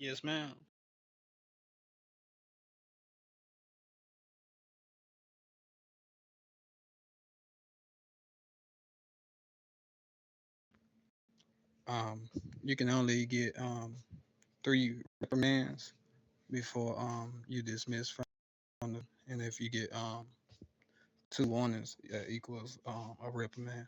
Yes, ma'am. Um, you can only get three reprimands before you dismiss from the, and if you get two warnings, equals a reprimand.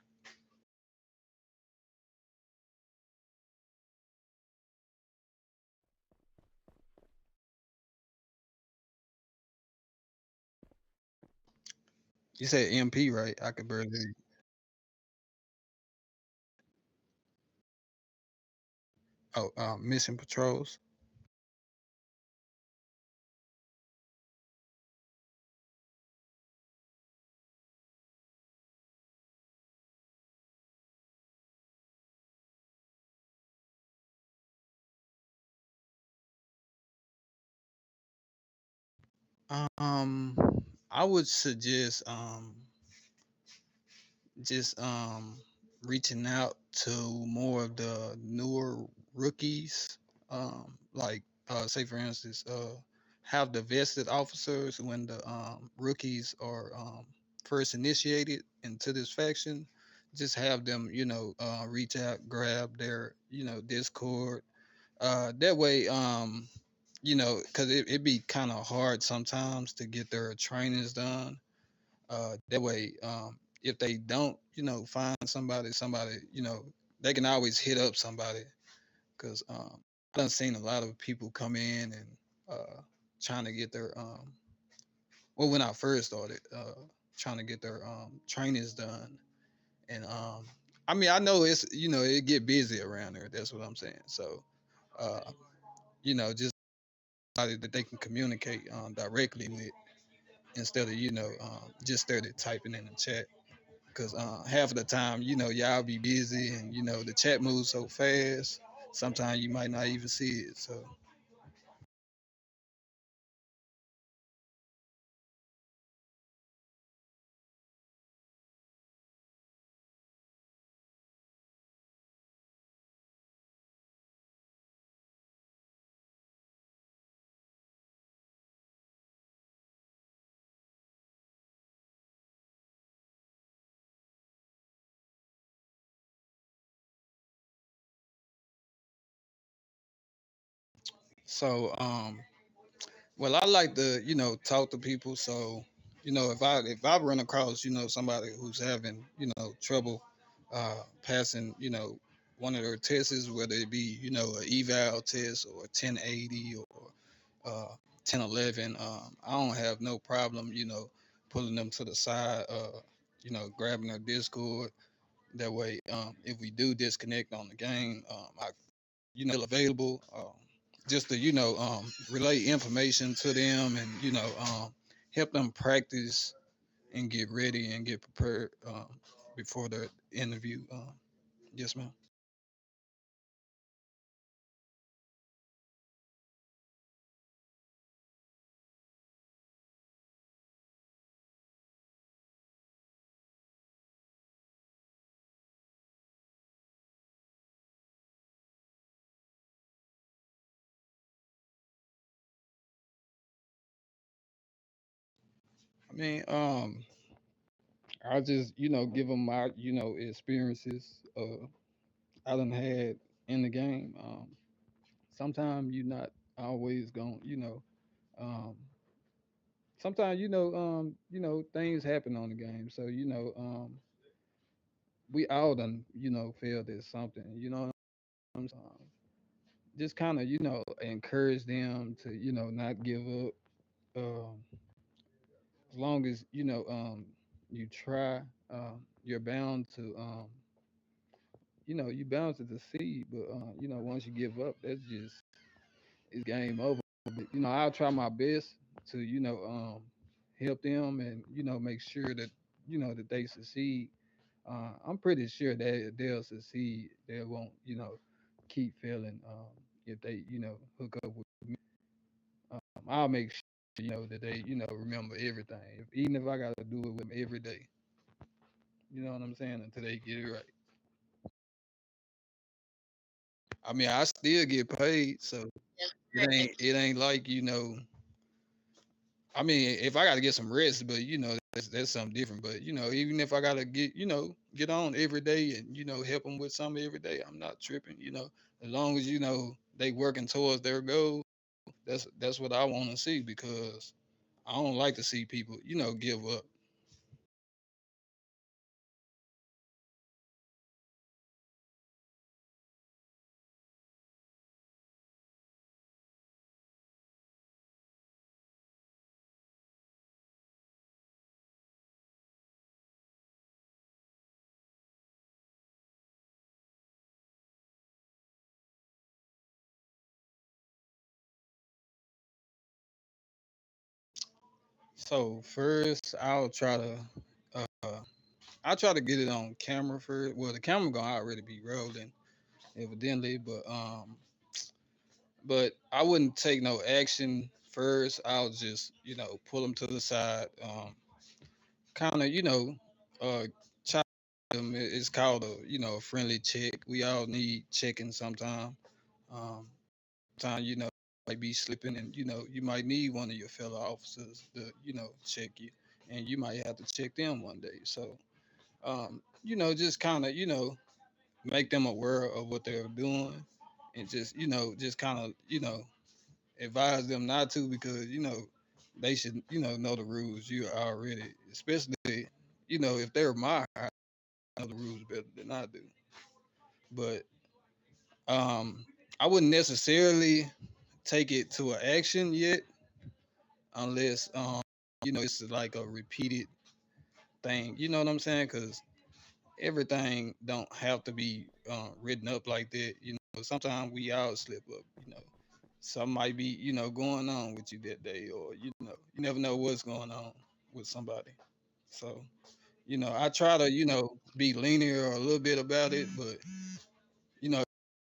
You said MP, right? I could barely. Oh, mission patrols. Um, I would suggest just reaching out to more of the newer rookies. Like say for instance, have the vested officers when the rookies are first initiated into this faction. Just have them, reach out, grab their, Discord. That way, because it be kind of hard sometimes to get their trainings done. That way, if they don't, find somebody, they can always hit up somebody. Because I done seen a lot of people come in and trying to get their well, when I first started, trying to get their trainings done. And I mean, I know it's, it get busy around there. That's what I'm saying. So, uh, just somebody that they can communicate directly with instead of, just started typing in the chat. Because half of the time, y'all be busy and, the chat moves so fast. Sometimes you might not even see it. So, so, well, I like to, talk to people. So, if I run across, somebody who's having, trouble passing, one of their tests, whether it be, an eval test or 1080 or 1011, I don't have no problem, pulling them to the side, grabbing their Discord. That way, if we do disconnect on the game, I, available. Just to relay information to them and help them practice and get ready and get prepared before the interview. Yes, ma'am. I mean, I just give them my experiences I done had in the game. Sometimes you're not always going um, sometimes things happen on the game, so we all done failed at something. You know what I'm saying? Just kind of encourage them to not give up. As long as you try, you're bound to you bound to succeed. But once you give up, that's just it's game over. But I'll try my best to help them and make sure that that they succeed. I'm pretty sure that they'll succeed. They won't keep failing if they hook up with me. I'll make sure that they remember everything, even if I got to do it with them every day. You know what I'm saying? Until they get it right. I mean, I still get paid, so it ain't like I mean, if I gotta get some rest, but that's something different. But even if I gotta get on every day and help them with something every day, I'm not tripping. As long as they working towards their goal, that's what I want to see because I don't like to see people give up. So first, uh, I'll try to get it on camera first. Well, the camera gonna already be rolling evidently, but I wouldn't take no action first. I'll just pull them to the side, kind of uh, chop them. It's called a a friendly check. We all need checking sometime. Um, Sometimes might be slipping, and you might need one of your fellow officers to check you, and you might have to check them one day. So just kind of make them aware of what they're doing, and just kind of advise them not to because they should know the rules you already, especially if they're my I know the rules better than I do. But um, I wouldn't necessarily take it to an action yet unless it's like a repeated thing. You know what I'm saying? Because everything don't have to be written up like that. Sometimes we all slip up. Something might be going on with you that day, or you never know what's going on with somebody. So I try to be linear a little bit about it, but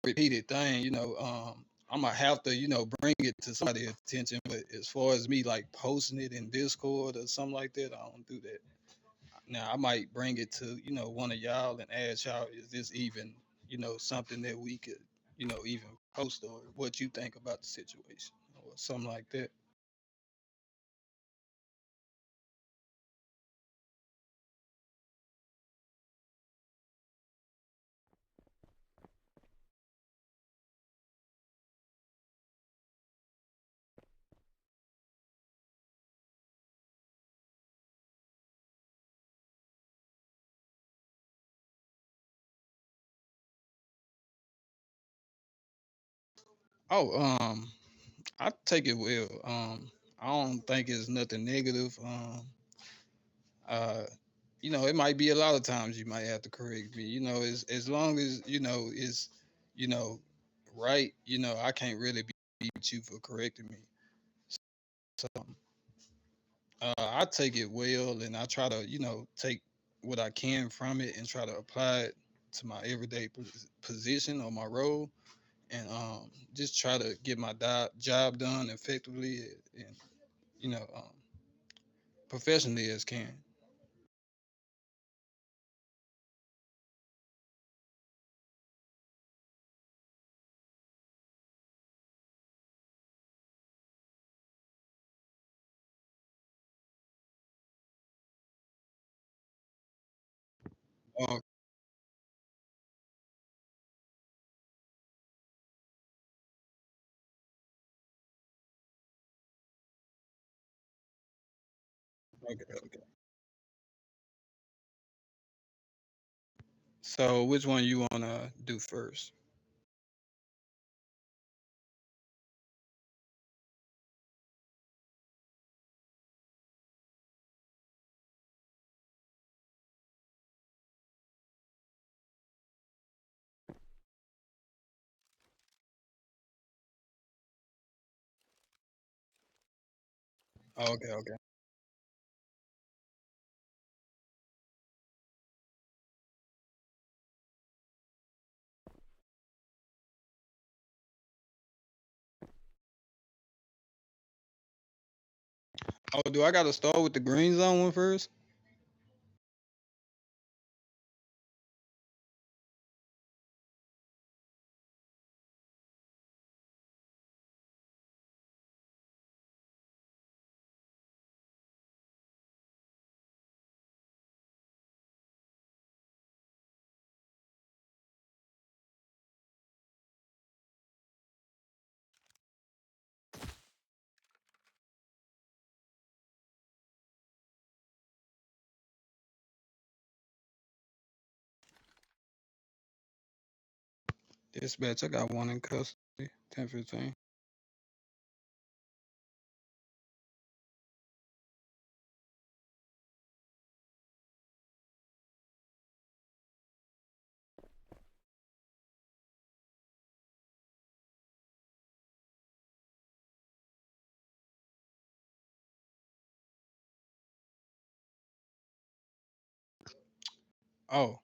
repeated thing. I'm gonna have to bring it to somebody's attention. But as far as me like posting it in Discord or something like that, I don't do that. Now I might bring it to one of y'all and ask y'all, is this even something that we could even post, or what you think about the situation or something like that. Oh, I take it well. I don't think it's nothing negative. Uh, it might be a lot of times you might have to correct me. As long as it's you know right. I can't really be with you for correcting me. So I take it well, and I try to take what I can from it and try to apply it to my everyday position or my role, and just try to get my job done effectively and you know um, professionally as can. Oh, okay, okay. So which one you wanna do first? Oh, okay, okay. Oh, do I gotta start with the green zone one first? Dispatch, I got one in custody. 1015. Oh,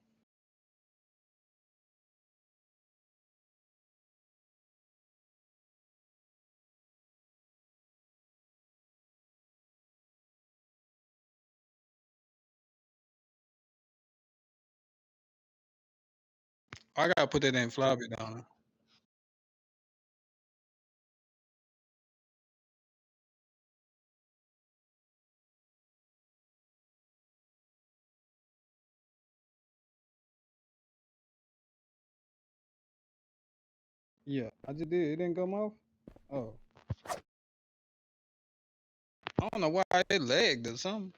I gotta put that in floppy down. Yeah, I just did. It didn't come off. Oh, I don't know why it lagged or something.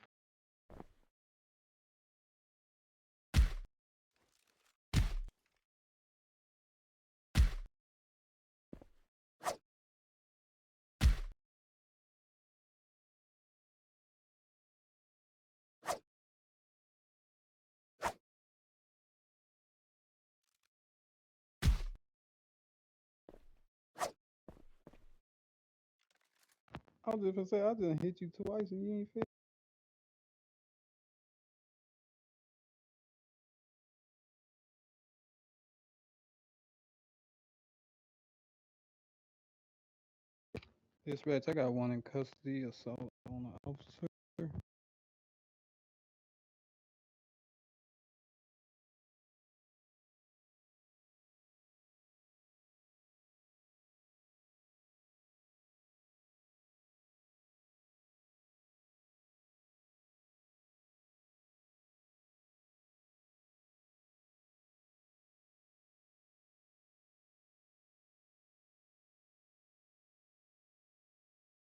I was just gonna say I just hit you twice and you ain't fit. Dispatch, I got one in custody. Assault on an officer.